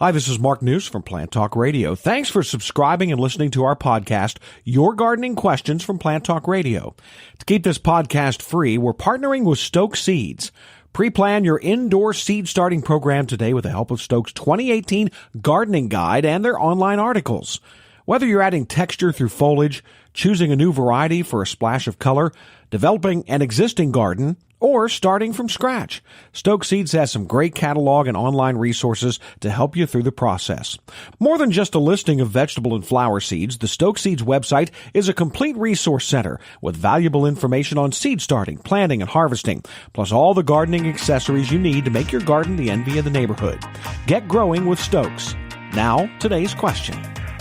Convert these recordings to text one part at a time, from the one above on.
Hi, this is Mark News from Plant Talk Radio. Thanks for subscribing and listening to our podcast, Your Gardening Questions from Plant Talk Radio. To keep this podcast free, we're partnering with Stoke Seeds. Pre-plan your indoor seed starting program today with the help of Stoke's 2018 Gardening Guide and their online articles. Whether you're adding texture through foliage, choosing a new variety for a splash of color, developing an existing garden, or starting from scratch, Stoke Seeds has some great catalog and online resources to help you through the process. More than just a listing of vegetable and flower seeds, the Stoke Seeds website is a complete resource center with valuable information on seed starting, planting, and harvesting, plus all the gardening accessories you need to make your garden the envy of the neighborhood. Get growing with Stokes. Now, today's question.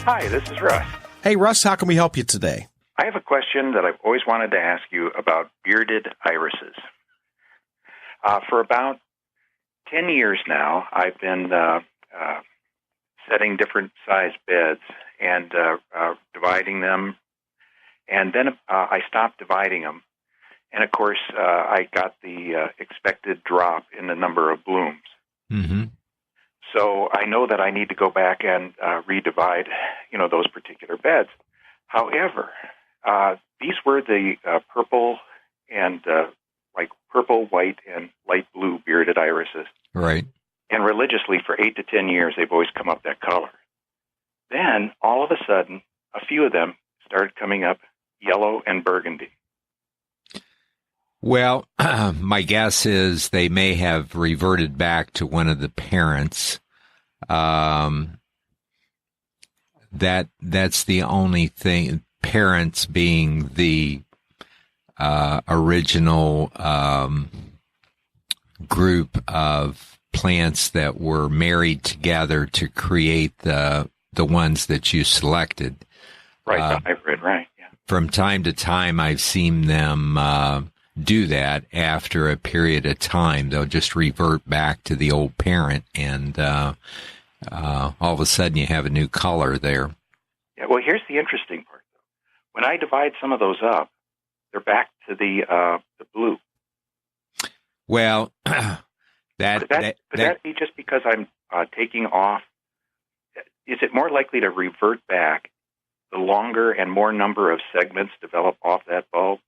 Hi, this is Russ. Hey, Russ, how can we help you today? I have a question that I've always wanted to ask you about bearded irises. For about 10 years now, I've been setting different size beds and dividing them, and then I stopped dividing them. And, of course, I got the expected drop in the number of blooms. Mm-hmm. So I know that I need to go back and redivide, those particular beds. However, these were the purple and purple, white, and light blue bearded irises. Right. And religiously for 8 to 10 years, they've always come up that color. Then, all of a sudden, a few of them started coming up yellow and burgundy. Well, my guess is they may have reverted back to one of the parents. That's the only thing, parents being the original group of plants that were married together to create the ones that you selected. Right, the hybrid, right. Yeah. From time to time, I've seen them do that. After a period of time, they'll just revert back to the old parent, and all of a sudden you have a new color there. Yeah. Well, here's the interesting part, though. When I divide some of those up, they're back to the blue. Well, could that be just because I'm taking off? Is it more likely to revert back the longer and more number of segments develop off that bulb?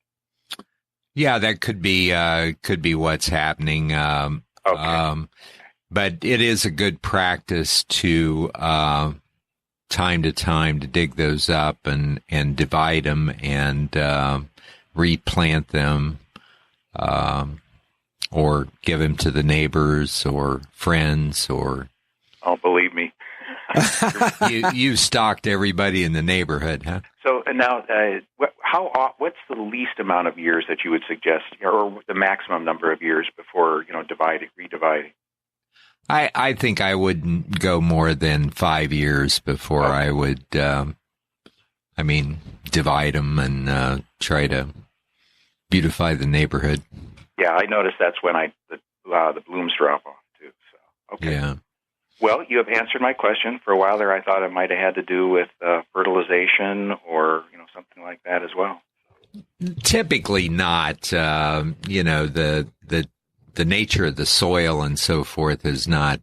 Yeah, that could be what's happening. Okay. But it is a good practice to time to time to dig those up and divide them and replant them, or give them to the neighbors or friends, or. Oh, believe me. you stalked everybody in the neighborhood, huh? So now, what's the least amount of years that you would suggest, or the maximum number of years before redividing? I think I wouldn't go more than 5 years before I would. Divide them and try to beautify the neighborhood. Yeah, I noticed that's when the blooms drop off too. So okay. Yeah. Well, you have answered my question. For a while there, I thought it might have had to do with fertilization or something like that as well. Typically not. The nature of the soil and so forth has not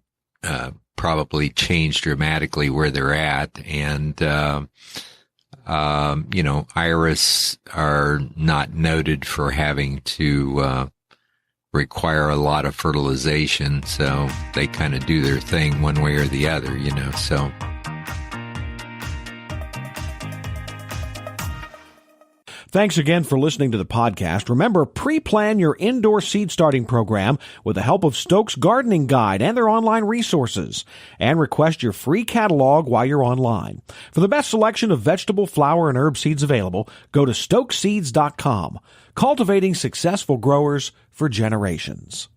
probably changed dramatically where they're at, and iris are not noted for having to require a lot of fertilization, so they kind of do their thing one way or the other, so. Thanks again for listening to the podcast. Remember, pre-plan your indoor seed starting program with the help of Stoke's Gardening Guide and their online resources. And request your free catalog while you're online. For the best selection of vegetable, flower, and herb seeds available, go to stokeseeds.com. Cultivating successful growers for generations.